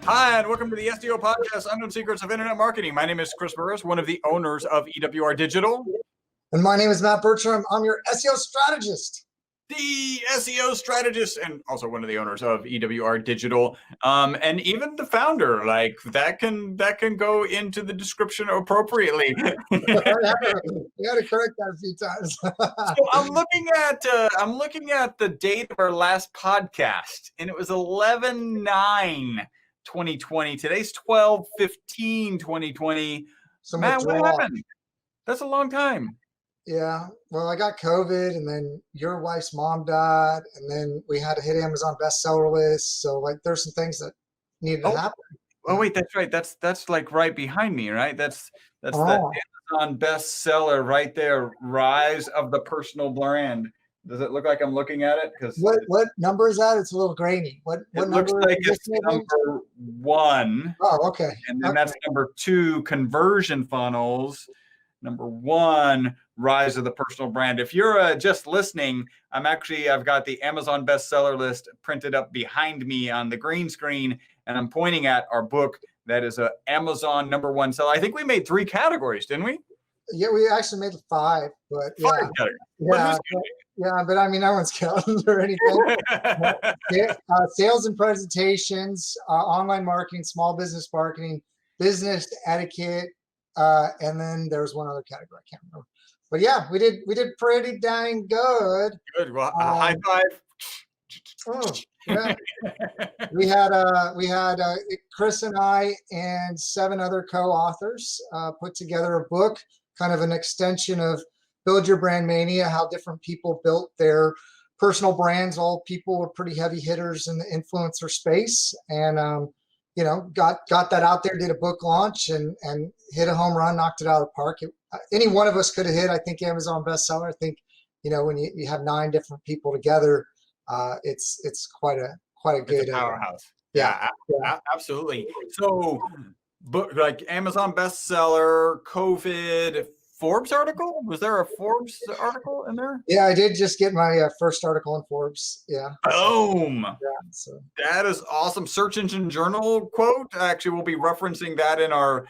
Hi, and welcome to the SEO podcast, Unknown Secrets of Internet Marketing. My name is Chris Burris, one of the owners of EWR Digital. And my name is Matt Bertram. I'm your SEO strategist. The SEO strategist, and also one of the owners of EWR Digital, and even the founder. Like that can go into the description appropriately. You got to correct that a few times. So I'm looking at the date of our last podcast, and it was 11/9/2020. Today's 12/15/2020. So Matt, what happened? That's a long time. Yeah, well, I got COVID, and then your wife's mom died, and then we had to hit Amazon bestseller list. So, like, there's some things that needed to happen. Oh, wait, that's right. That's like right behind me, right? That's the Amazon bestseller right there. Rise of the Personal Brand. Does it look like I'm looking at it? Because what number is that? It's a little grainy. What number? Looks like it's number 1. Oh, okay. And then that's number 2, conversion funnels. Number 1, Rise of the Personal Brand. If you're just listening, I've got the Amazon bestseller list printed up behind me on the green screen, and I'm pointing at our book that is a Amazon #1 seller. I think we made 3 categories, didn't we? Yeah, we actually made 5, but 5 categories. But I mean, no one's counting or anything. Sales and presentations, online marketing, small business marketing, business etiquette. And then there's one other category I can't remember, but yeah, we did pretty dang good. Good. Well, high five. Yeah. we had Chris and I and 7 other co-authors put together a book, kind of an extension of Build Your Brand Mania, how different people built their personal brands. All people were pretty heavy hitters in the influencer space, and got that out there, did a book launch, and hit a home run, knocked it out of the park. Any one of us could have hit, I think, Amazon bestseller. I think, when you have 9 different people together, it's quite a good powerhouse. Yeah, absolutely. So, like Amazon bestseller, COVID, Forbes article? Was there a Forbes article in there? Yeah, I did just get my first article in Forbes. Yeah. Boom. Yeah, so. That is awesome. Search Engine Journal quote. Actually, we'll be referencing that in our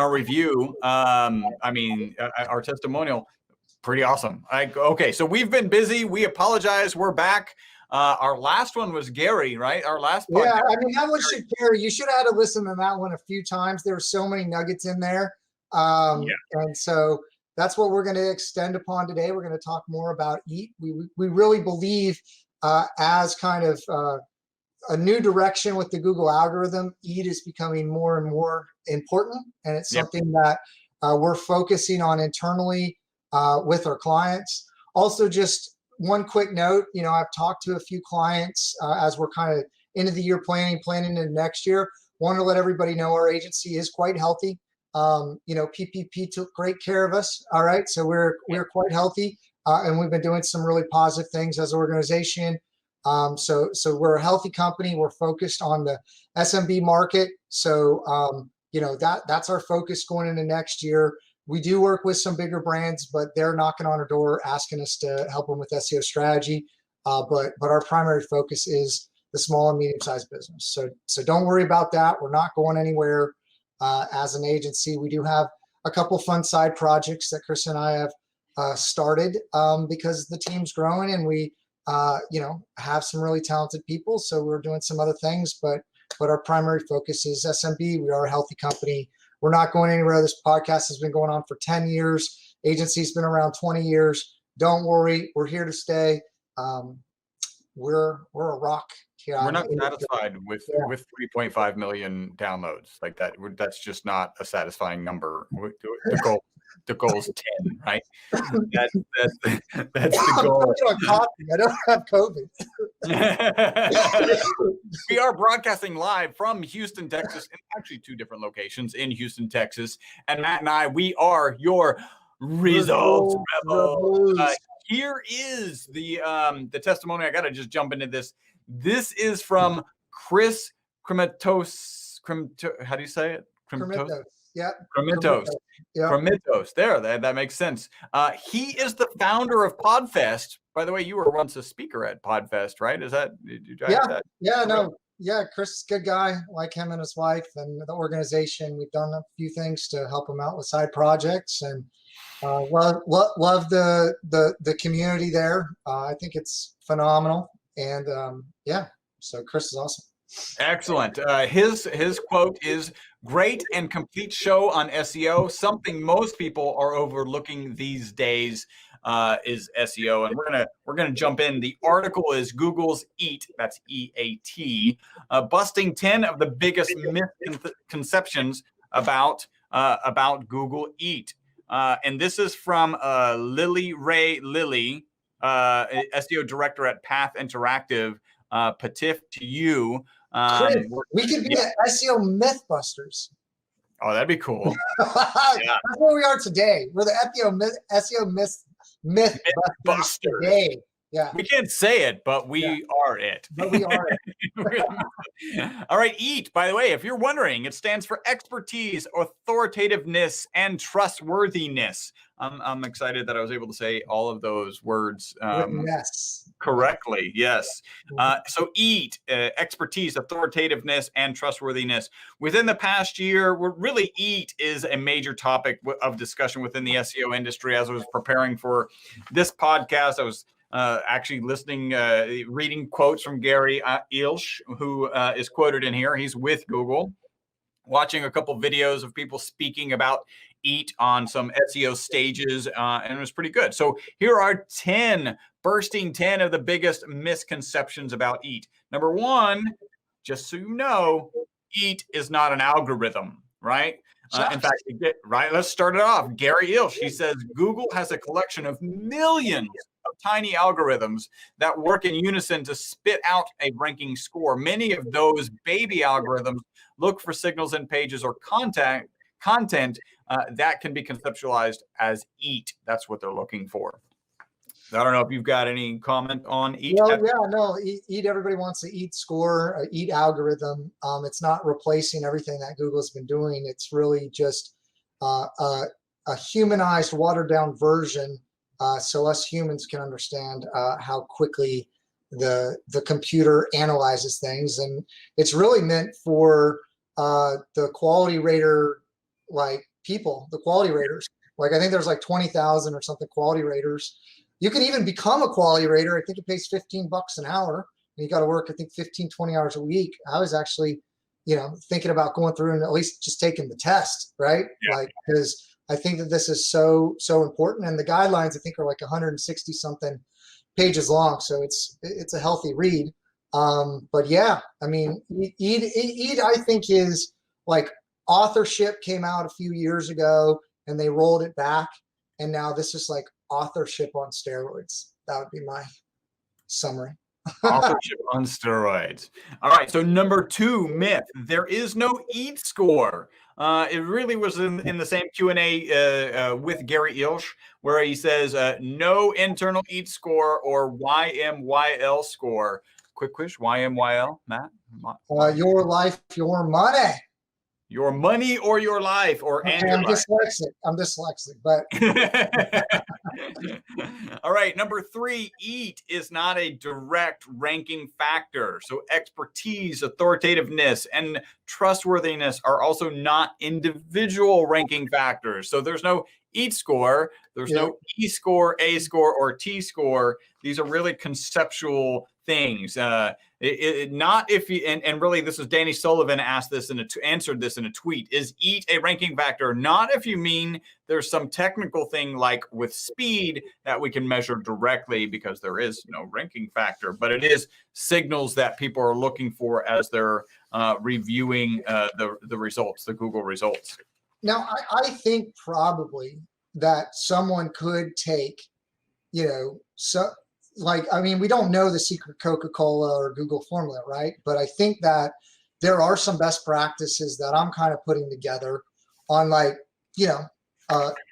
review. Our testimonial. Pretty awesome. Okay, so we've been busy. We apologize. We're back. Our last one was Gary, right? Our last podcast. Yeah, I mean, that one should carry. You should have had to listen to that one a few times. There were so many nuggets in there. And so that's what we're going to extend upon today. We're going to talk more about EAT. We really believe as kind of a new direction with the Google algorithm, EAT is becoming more and more important. And it's something that we're focusing on internally with our clients. Also, just one quick note, I've talked to a few clients as we're kind of into the year planning into next year. Want to let everybody know our agency is quite healthy. PPP took great care of us. All right. So we're quite healthy. And we've been doing some really positive things as an organization. So we're a healthy company. We're focused on the SMB market. So, that's our focus going into next year. We do work with some bigger brands, but they're knocking on our door, asking us to help them with SEO strategy. But our primary focus is the small and medium-sized business. So don't worry about that. We're not going anywhere. As an agency, we do have a couple fun side projects that Chris and I have started because the team's growing, and we, have some really talented people. So we're doing some other things, but our primary focus is SMB. We are a healthy company. We're not going anywhere. This podcast has been going on for 10 years. Agency's been around 20 years. Don't worry, we're here to stay. We're a rock. We're not satisfied with 3.5 million downloads like that. That's just not a satisfying number. The goal is 10, right? That's the goal. I don't have COVID. We are broadcasting live from Houston, Texas, and actually 2 different locations in Houston, Texas. And Matt and I, we are your results rebels. Here is the testimony. I got to just jump into this. This is from Chris Kremitos. How do you say it? Kremitos. Yeah. Kremitos. Yeah. Kremitos. There, that makes sense. He is the founder of PodFest. By the way, you were once a speaker at PodFest, right? Is that? Yeah. No. Yeah, Chris is a good guy, like him and his wife and the organization. We've done a few things to help him out with side projects, and love the community there. I think it's phenomenal, and yeah, so Chris is awesome. Excellent. His quote is great and complete show on SEO. Something most people are overlooking these days is SEO, and we're gonna jump in. The article is Google's EAT. That's EAT, busting 10 of the biggest misconceptions about Google EAT. And this is from Lily Ray Lilly, SEO director at Path Interactive. Patif to you. Chris, we could be the SEO Mythbusters. Oh, that'd be cool. That's where we are today. We're the SEO Mythbusters today. Yeah. We can't say it, but we are it. But we are it. All right, EAT, by the way, if you're wondering, it stands for expertise, authoritativeness, and trustworthiness. I'm excited that I was able to say all of those words correctly. Yes. So EAT, expertise, authoritativeness, and trustworthiness. Within the past year, really EAT is a major topic of discussion within the SEO industry. As I was preparing for this podcast, I was actually listening, reading quotes from Gary Ilsh, who is quoted in here. He's with Google, watching a couple videos of people speaking about EAT on some SEO stages, and it was pretty good. So here are 10 of the biggest misconceptions about EAT. Number one, just so you know, EAT is not an algorithm, right? In fact, let's start it off. Gary Ilsh, he says, Google has a collection of millions of tiny algorithms that work in unison to spit out a ranking score. Many of those baby algorithms look for signals in pages or content that can be conceptualized as EAT. That's what they're looking for. I don't know if you've got any comment on EAT. Well, yeah, no, EAT, everybody wants the EAT score, EAT algorithm. It's not replacing everything that Google's been doing. It's really just a humanized, watered down version, so us humans can understand how quickly the computer analyzes things. And it's really meant for the quality rater, like people, the quality raters. Like I think there's like 20,000 or something quality raters. You can even become a quality rater. I think it pays $15 an hour. And you got to work, I think, 15, 20 hours a week. I was actually, thinking about going through and at least just taking the test, right? Yeah. Like, because I think that this is so important. And the guidelines, I think, are like 160 something pages long. So it's a healthy read. But yeah, I mean, EAT, I think, is like authorship came out a few years ago and they rolled it back. And now this is like authorship on steroids. That would be my summary. Authorship on steroids. All right. So number 2 myth: there is no EAT score. It really was in the same Q&A with Gary Ilsh, where he says no internal EAT score or YMYL score. Quick quiz: YMYL, Matt? Your life, your money. Your money or your life, or okay, I'm dyslexic, but all right. Number 3, EAT is not a direct ranking factor. So expertise, authoritativeness, and trustworthiness are also not individual ranking factors. So there's no EAT score, there's no E score, A score, or T score. These are really conceptual things. Not if you, and really this is Danny Sullivan answered this in a tweet. Is EAT a ranking factor? Not if you mean there's some technical thing like with speed that we can measure directly, because there is no ranking factor, but it is signals that people are looking for as they're reviewing the results, the Google results. Now, I think probably that someone could take, I mean, we don't know the secret Coca-Cola or Google formula, right? But I think that there are some best practices that I'm kind of putting together on, like,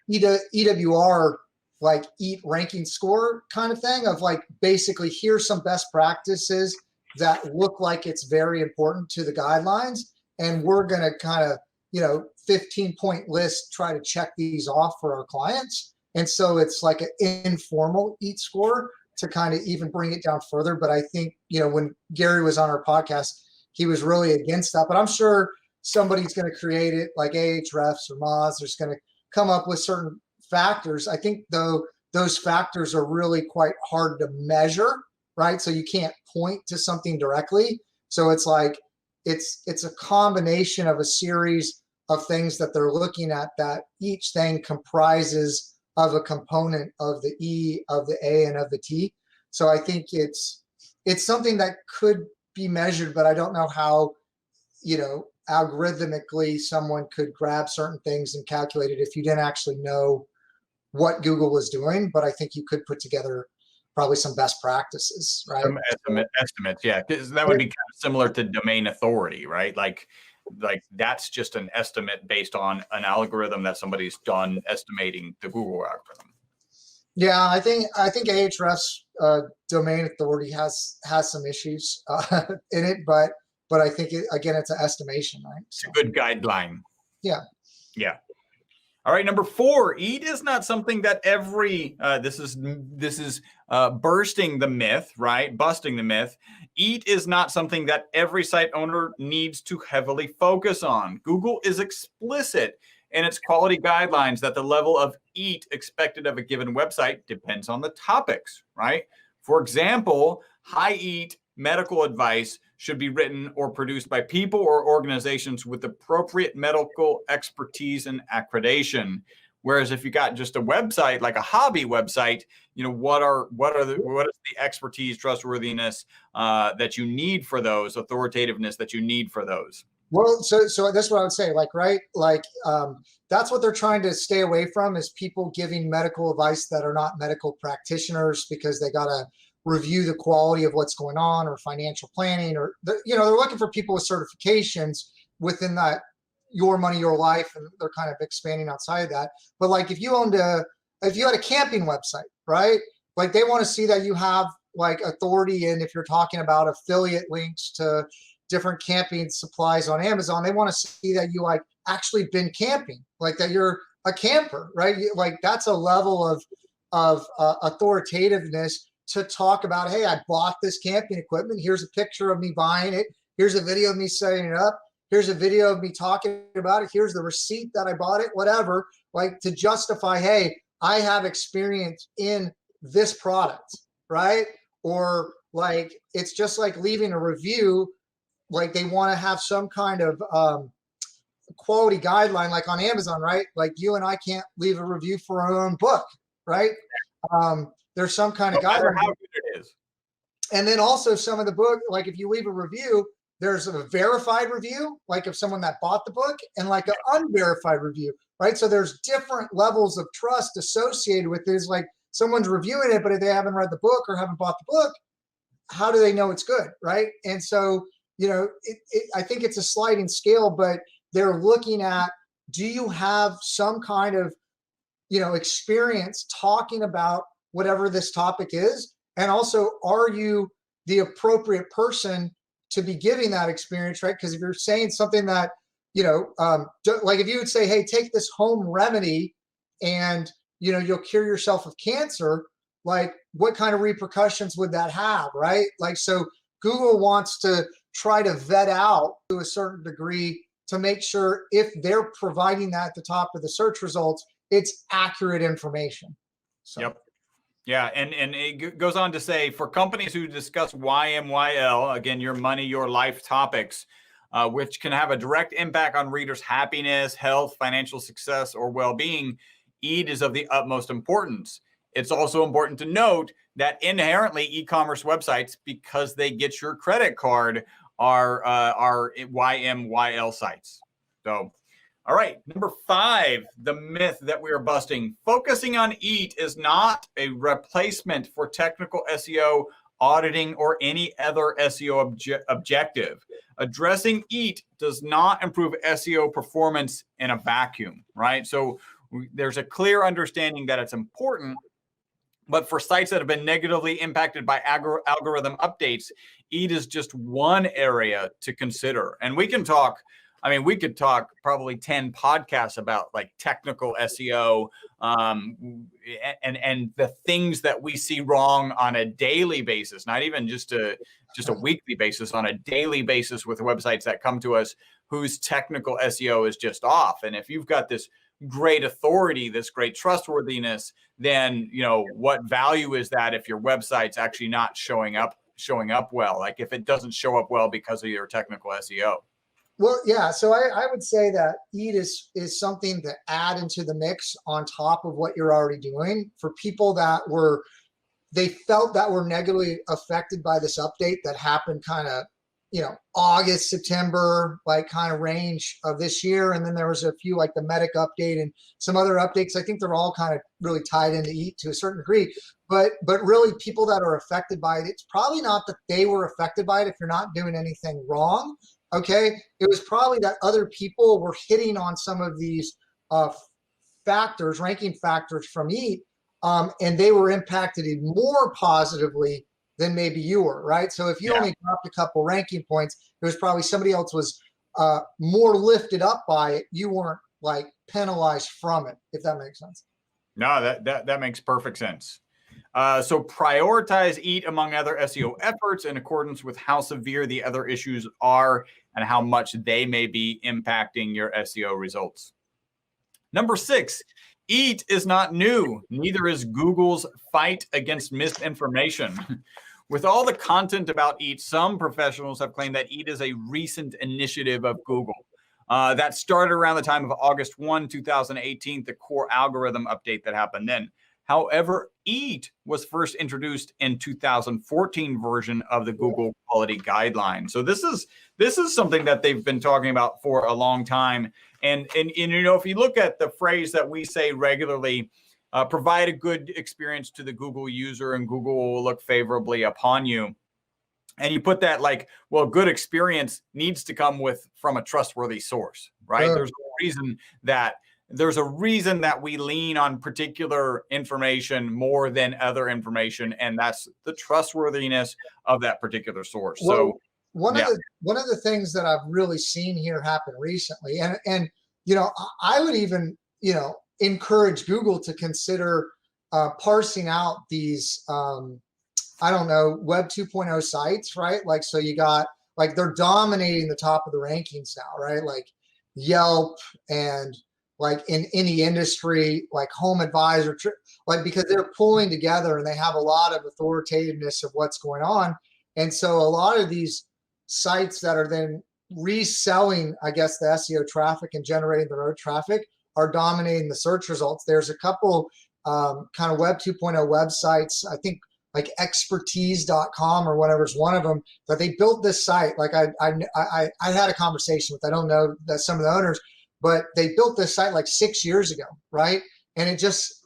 EWR, like EAT ranking score kind of thing, of like, basically here's some best practices that look like it's very important to the guidelines. And we're going to kind of, 15-point list, try to check these off for our clients. And so it's like an informal EAT score to kind of even bring it down further. But I think, when Gary was on our podcast, he was really against that. But I'm sure somebody's going to create it, like Ahrefs or Moz. There's going to come up with certain factors. I think though those factors are really quite hard to measure, right? So you can't point to something directly. So it's like it's a combination of a series of things that they're looking at, that each thing comprises of a component of the E, of the A, and of the T. So I think it's something that could be measured, but I don't know how, algorithmically someone could grab certain things and calculate it if you didn't actually know what Google was doing. But I think you could put together probably some best practices, right? Some estimates, yeah, because that would be kind of similar to domain authority, right? Like that's just an estimate based on an algorithm that somebody's done estimating the Google algorithm. Yeah, I think Ahrefs domain authority has some issues in it, but I think it's an estimation, right? So. It's a good guideline. Yeah. Yeah. All right, number 4, EAT is not something that every this is bursting the myth, right? Busting the myth. EAT is not something that every site owner needs to heavily focus on. Google is explicit in its quality guidelines that the level of EAT expected of a given website depends on the topics, right? For example, high EAT medical advice should be written or produced by people or organizations with appropriate medical expertise and accreditation. Whereas if you got just a website, like a hobby website, what is the expertise, trustworthiness that you need for those, authoritativeness that you need for those? Well, so that's what I would say, right? That's what they're trying to stay away from, is people giving medical advice that are not medical practitioners, because they got to review the quality of what's going on, or financial planning, or they're looking for people with certifications within that your money, your life, and they're kind of expanding outside of that. But like if you had a camping website, right? Like they want to see that you have like authority, and if you're talking about affiliate links to different camping supplies on Amazon, they want to see that you like actually been camping, like that you're a camper, right? Like that's a level of authoritativeness to talk about, hey, I bought this camping equipment. Here's a picture of me buying it. Here's a video of me setting it up. Here's a video of me talking about it. Here's the receipt that I bought it, whatever, like to justify, hey, I have experience in this product, right? Or like, it's just like leaving a review. Like they want to have some kind of quality guideline, like on Amazon, right? Like you and I can't leave a review for our own book, right? There's some kind of guideline. How good it is. And then also some of the book, like if you leave a review, there's a verified review, like of someone that bought the book, and like an unverified review, right? So there's different levels of trust associated with this. Like someone's reviewing it, but if they haven't read the book or haven't bought the book, how do they know it's good, right? And so, I think it's a sliding scale, but they're looking at, do you have some kind of, experience talking about whatever this topic is? And also, are you the appropriate person to be giving that experience, right? Because if you're saying something that, like if you would say, hey, take this home remedy and, you'll cure yourself of cancer, like what kind of repercussions would that have, right? Like, so Google wants to try to vet out to a certain degree to make sure if they're providing that at the top of the search results, it's accurate information. So. Yep. Yeah, and it goes on to say, for companies who discuss YMYL, again, your money, your life topics, which can have a direct impact on readers' happiness, health, financial success, or well-being, EAT is of the utmost importance. It's also important to note that inherently e-commerce websites, because they get your credit card, are YMYL sites. So, all right, number 5, the myth that we are busting. Focusing on EAT is not a replacement for technical SEO, auditing, or any other SEO objective. Addressing EAT does not improve SEO performance in a vacuum, right? So there's a clear understanding that it's important, but for sites that have been negatively impacted by algorithm updates, EAT is just one area to consider. And we can talk, we could talk probably 10 podcasts about like technical SEO and the things that we see wrong on a daily basis, not even just just a weekly basis, on a daily basis with websites that come to us whose technical SEO is just off. And if you've got this great authority, this great trustworthiness, then, you know, what value is that if your website's actually not showing up well? Like if it doesn't show up well because of your technical SEO. Well, yeah. So I would say that EAT is something to add into the mix on top of what you're already doing for people that they felt that were negatively affected by this update that happened kind of, you know, August, September, like kind of range of this year. And then there was a few like the Medic update and some other updates. I think they're all kind of really tied into EAT to a certain degree, but really people that are affected by it, it's probably not that they were affected by it if you're not doing anything wrong. Okay. It was probably that other people were hitting on some of these factors, ranking factors from EAT, and they were impacted even more positively than maybe you were, right? So if you only dropped a couple ranking points, it was probably somebody else was more lifted up by it. You weren't like penalized from it, if that makes sense. No, that makes perfect sense. So prioritize EAT among other SEO efforts in accordance with how severe the other issues are and how much they may be impacting your SEO results. Number 6, EAT is not new. Neither is Google's fight against misinformation. With all the content about EAT, some professionals have claimed that EAT is a recent initiative of Google. That started around the time of August 1, 2018, the core algorithm update that happened then. However, EAT was first introduced in 2014 version of the Google Quality Guideline. So this is something that they've been talking about for a long time. And you know, if you look at the phrase that we say regularly, provide a good experience to the Google user and Google will look favorably upon you. And you put that like, well, good experience needs to come from a trustworthy source, right? There's a reason that we lean on particular information more than other information, and that's the trustworthiness of that particular source. Well, so one of the things that I've really seen here happen recently, and you know, I would even, you know, encourage Google to consider parsing out these I don't know, Web 2.0 sites, right? Like, so you got, like, they're dominating the top of the rankings now, right? Like Yelp and like in any industry, like Home Advisor, like, because they're pulling together and they have a lot of authoritativeness of what's going on. And so a lot of these sites that are then reselling, I guess, the SEO traffic and generating their own traffic are dominating the search results. There's a couple kind of Web 2.0 websites, I think like expertise.com or whatever is one of them, that they built this site. Like I had a conversation with, I don't know that some of the owners, but they built this site like 6 years ago, right? And it just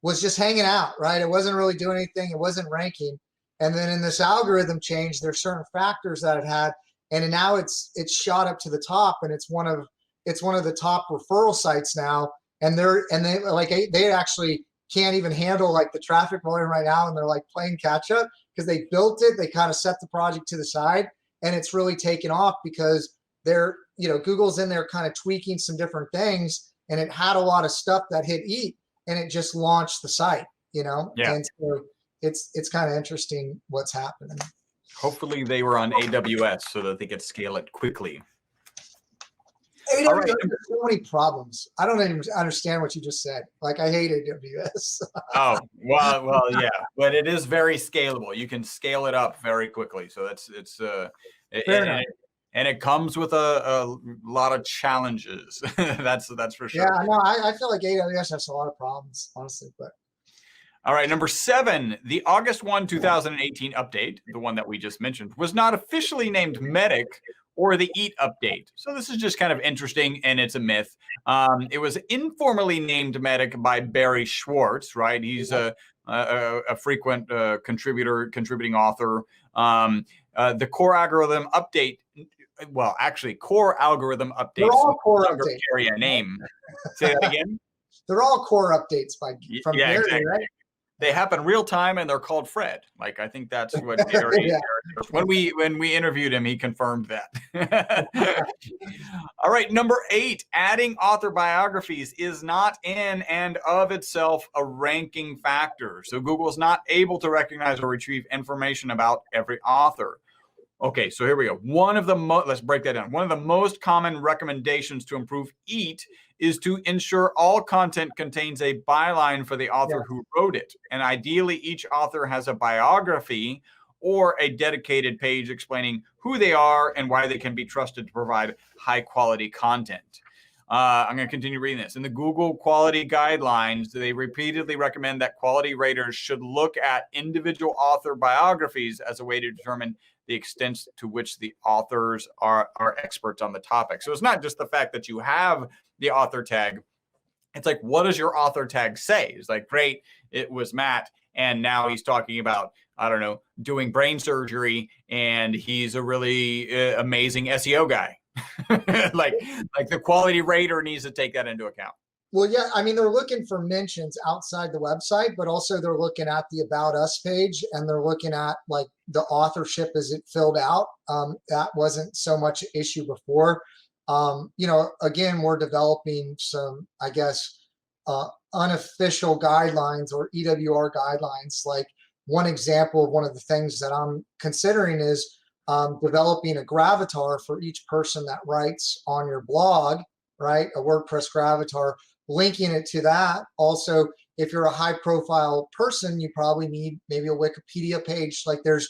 was just hanging out, right? It wasn't really doing anything. It wasn't ranking. And then in this algorithm change, there's certain factors that it had, and now it's shot up to the top, and it's one of the top referral sites now. And they actually can't even handle like the traffic volume right now, and they're like playing catch up because they built it. They kind of set the project to the side, and it's really taken off because they're, you know, Google's in there kind of tweaking some different things, and it had a lot of stuff that hit EAT, and it just launched the site, you know. Yeah. And so it's kind of interesting what's happening. Hopefully they were on AWS so that they could scale it quickly. AWS has so many problems. I don't even understand what you just said. Like, I hate AWS. Oh, well, yeah, but it is very scalable. You can scale it up very quickly. So and it comes with a lot of challenges. that's for sure. Yeah, no, I feel like AWS has a lot of problems, honestly. But all right, number 7, the August 1, 2018 update, the one that we just mentioned, was not officially named Medic or the EAT update. So this is just kind of interesting, and it's a myth. It was informally named Medic by Barry Schwartz, right? He's a frequent contributing author. The core algorithm update, well, actually, core algorithm updates. They're all core updates. Carry a name. Say that again. They're all core updates from Gary, exactly. right? They happen real time, and they're called Fred. Like, I think that's what Gary. Yeah. When we interviewed him, he confirmed that. All right, number 8, adding author biographies is not in and of itself a ranking factor. So Google is not able to recognize or retrieve information about every author. Okay, so here we go. Let's break that down. One of the most common recommendations to improve EAT is to ensure all content contains a byline for the author who wrote it. And ideally, each author has a biography or a dedicated page explaining who they are and why they can be trusted to provide high quality content. I'm going to continue reading this. In the Google quality guidelines, they repeatedly recommend that quality raters should look at individual author biographies as a way to determine the extent to which the authors are experts on the topic. So it's not just the fact that you have the author tag. It's like, what does your author tag say? It's like, great, it was Matt, and now he's talking about, I don't know, doing brain surgery, and he's a really amazing SEO guy. like the quality rater needs to take that into account. Well, yeah, I mean, they're looking for mentions outside the website, but also they're looking at the About Us page, and they're looking at like the authorship as it filled out. That wasn't so much an issue before. Again, we're developing some, I guess, unofficial guidelines or EWR guidelines. Like one example of one of the things that I'm considering is developing a gravatar for each person that writes on your blog, right? A WordPress gravatar, linking it to that. Also, if you're a high profile person, you probably need maybe a Wikipedia page. Like there's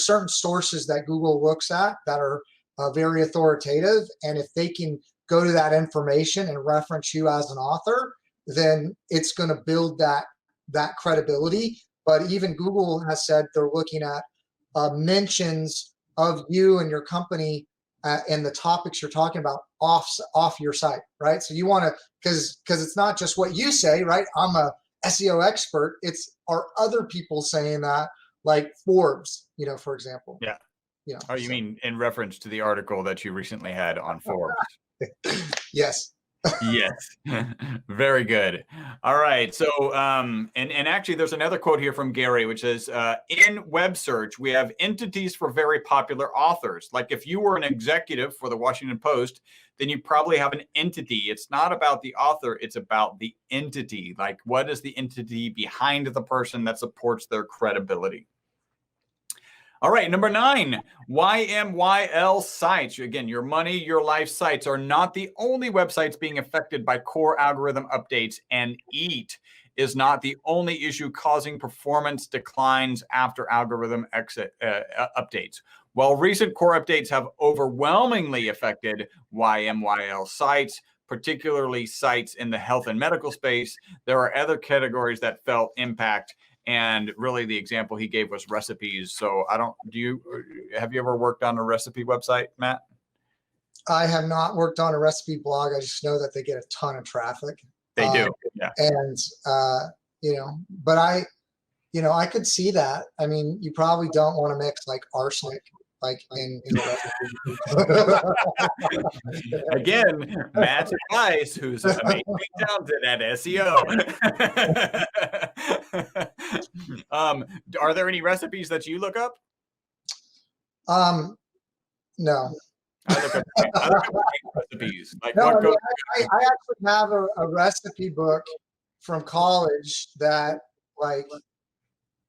certain sources that Google looks at that are very authoritative. And if they can go to that information and reference you as an author, then it's going to build that credibility. But even Google has said they're looking at mentions of you and your company and the topics you're talking about off your site, right? So you want to, because it's not just what you say, right? I'm a SEO expert. It's are other people saying that, like Forbes, for example. Yeah. Oh, you mean in reference to the article that you recently had on Forbes? Yes. Yes. Very good. All right. So, and actually there's another quote here from Gary, which is, in web search, we have entities for very popular authors. Like if you were an executive for the Washington Post, then you probably have an entity. It's not about the author. It's about the entity. Like what is the entity behind the person that supports their credibility? All right, number 9, YMYL sites. Again, your money, your life sites are not the only websites being affected by core algorithm updates, and EAT is not the only issue causing performance declines after algorithm updates. While recent core updates have overwhelmingly affected YMYL sites, particularly sites in the health and medical space, there are other categories that felt impact. And really the example he gave was recipes. So have you ever worked on a recipe website, Matt? I have not worked on a recipe blog. I just know that they get a ton of traffic. They do. Yeah. And, but I could see that. I mean, you probably don't want to mix like arsenic, like in Again, Matt's advice, who's amazingly talented at SEO. Are there any recipes that you look up? No. I look up recipes. Like no, I actually have a recipe book from college that, like,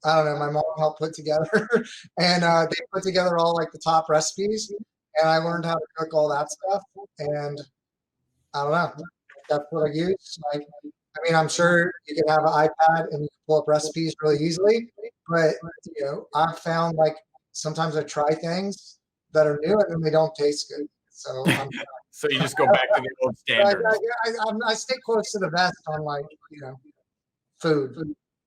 I don't know, my mom helped put together, and they put together all like the top recipes, and I learned how to cook all that stuff, and I don't know, that's what I use. Like, I mean, I'm sure you can have an iPad and you can pull up recipes really easily, but I've found like sometimes I try things that are new and then they don't taste good. So so you just go back to the old standards. I stay close to the vest on like food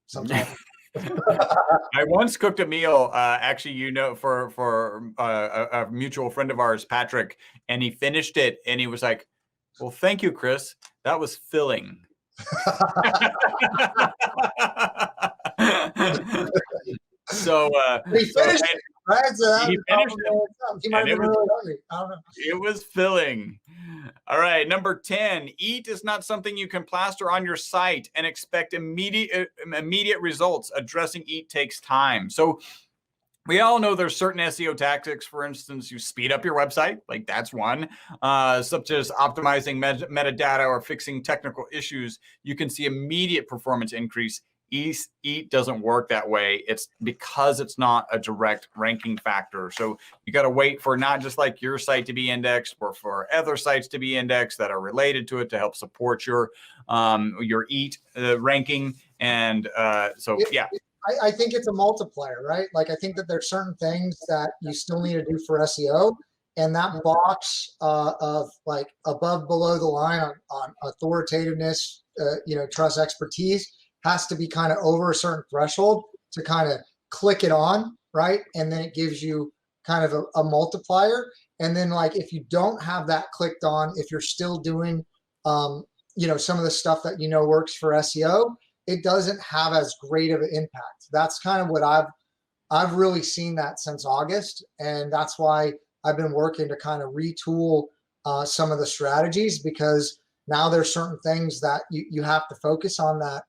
sometimes. I once cooked a meal, actually, for a mutual friend of ours, Patrick, and he finished it and he was like, "Well, thank you, Chris. That was filling." So he finished it, Right? So that He was finished it. he might have And been really hungry. I don't know. it was filling. All right, number 10, eat is not something you can plaster on your site and expect immediate results. Addressing eat takes time. So we all know there's certain SEO tactics. For instance, you speed up your website, like that's one, such as optimizing metadata or fixing technical issues. You can see immediate performance increase. Eat doesn't work that way. It's because it's not a direct ranking factor. So you got to wait for not just like your site to be indexed, or for other sites to be indexed that are related to it to help support your eat ranking. And yeah. I think it's a multiplier, right? Like I think that there's certain things that you still need to do for SEO, and that box of like above, below the line on authoritativeness, trust, expertise has to be kind of over a certain threshold to kind of click it on, right? And then it gives you kind of a multiplier. And then like if you don't have that clicked on, if you're still doing, some of the stuff that works for SEO, it doesn't have as great of an impact. That's kind of what I've really seen that since August, and that's why I've been working to kind of retool some of the strategies, because now there's certain things that you have to focus on that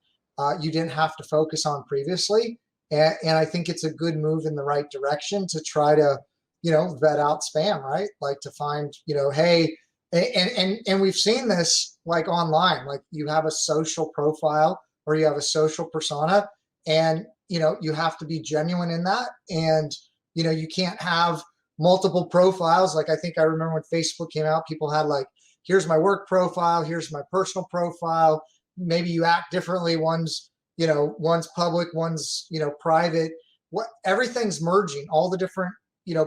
you didn't have to focus on previously, and I think it's a good move in the right direction to try to vet out spam, right? Like to find hey, and we've seen this like online, like you have a social profile or you have a social persona, and you have to be genuine in that, and you can't have multiple profiles. Like I think I remember when Facebook came out, people had like, here's my work profile, here's my personal profile. Maybe you act differently. One's public, one's private. Everything's merging, all the different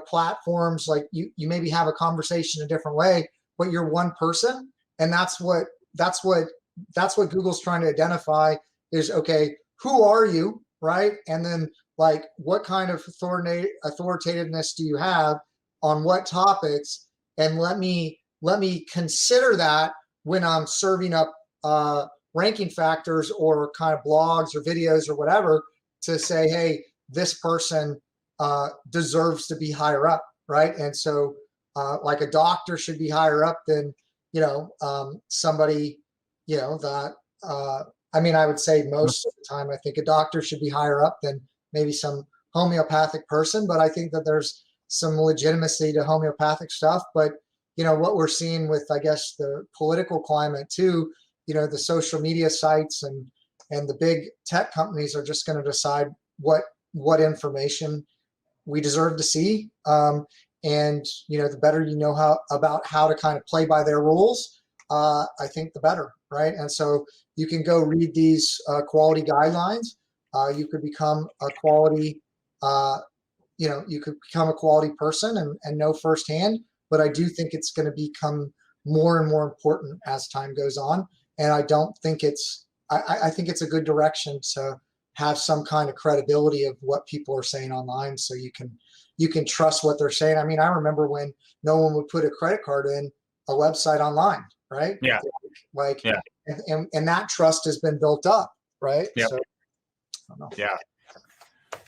platforms. Like you maybe have a conversation a different way, but you're one person, and that's what Google's trying to identify is, okay, who are you, right? And then like what kind of authoritativeness do you have on what topics? And let me consider that when I'm serving up ranking factors or kind of blogs or videos or whatever, to say, hey, this person deserves to be higher up, right? And so like a doctor should be higher up than somebody that I would say most of the time I think a doctor should be higher up than maybe some homeopathic person, but I think that there's some legitimacy to homeopathic stuff. But what we're seeing with, I guess, the political climate too, the social media sites and the big tech companies are just going to decide what information we deserve to see. And the better about how to kind of play by their rules, I think the better, right? And so you can go read these quality guidelines. You could become a quality, you could become a quality person and know firsthand. But I do think it's going to become more and more important as time goes on. And I don't think I think it's a good direction to have some kind of credibility of what people are saying online, so you can trust what they're saying. I mean, I remember when no one would put a credit card in a website online, right? Yeah. Yeah. And that trust has been built up, right? Yep. So, I don't know. Yeah.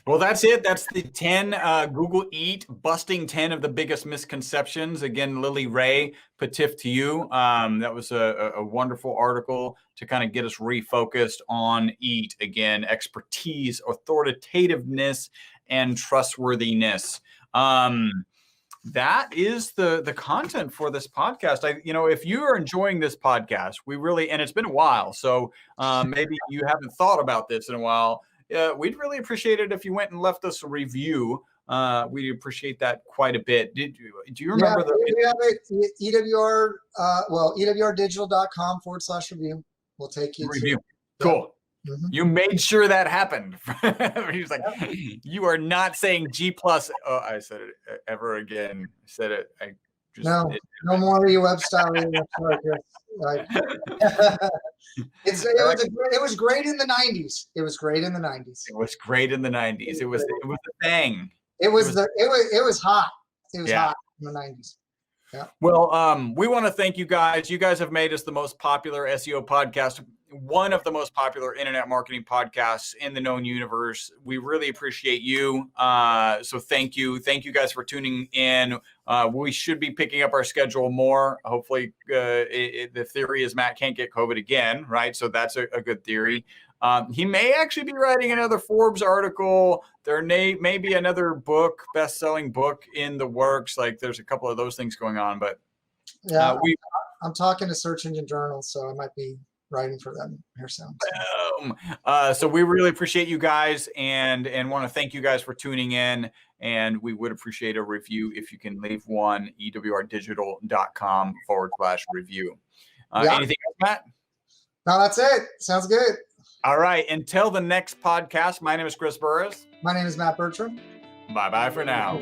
Well, that's it. That's the 10 Google Eat, busting 10 of the biggest misconceptions. Again, Lily Ray, patif to you. That was a wonderful article to kind of get us refocused on Eat. Again, expertise, authoritativeness, and trustworthiness. That is the content for this podcast. If you are enjoying this podcast, and it's been a while, so maybe you haven't thought about this in a while. We'd really appreciate it if you went and left us a review. We'd appreciate that quite a bit. Do you remember we have it, EWR, EWRdigital.com/review. We'll take you review. To cool. Mm-hmm. You made sure that happened. He was like, you are not saying G+. Oh, I said it ever again. I said it. No more you web style. Like, it was great in the 90s. It was great in the 90s. It was great in the 90s. It was a thing. It was hot. It was hot in the 90s. Well, we want to thank you guys. You guys have made us the most popular SEO podcast, one of the most popular internet marketing podcasts in the known universe. We really appreciate you. So thank you. Thank you guys for tuning in. We should be picking up our schedule more. Hopefully, the theory is Matt can't get COVID again, right? So that's a good theory. He may actually be writing another Forbes article. There may be another book, best-selling book in the works. Like there's a couple of those things going on, but I'm talking to search engine journals, so I might be writing for them here soon. So we really appreciate you guys and want to thank you guys for tuning in. And we would appreciate a review if you can leave one, ewrdigital.com/review. Anything else, Matt? No, that's it. Sounds good. All right. Until the next podcast, my name is Chris Burris. My name is Matt Bertram. Bye-bye for now.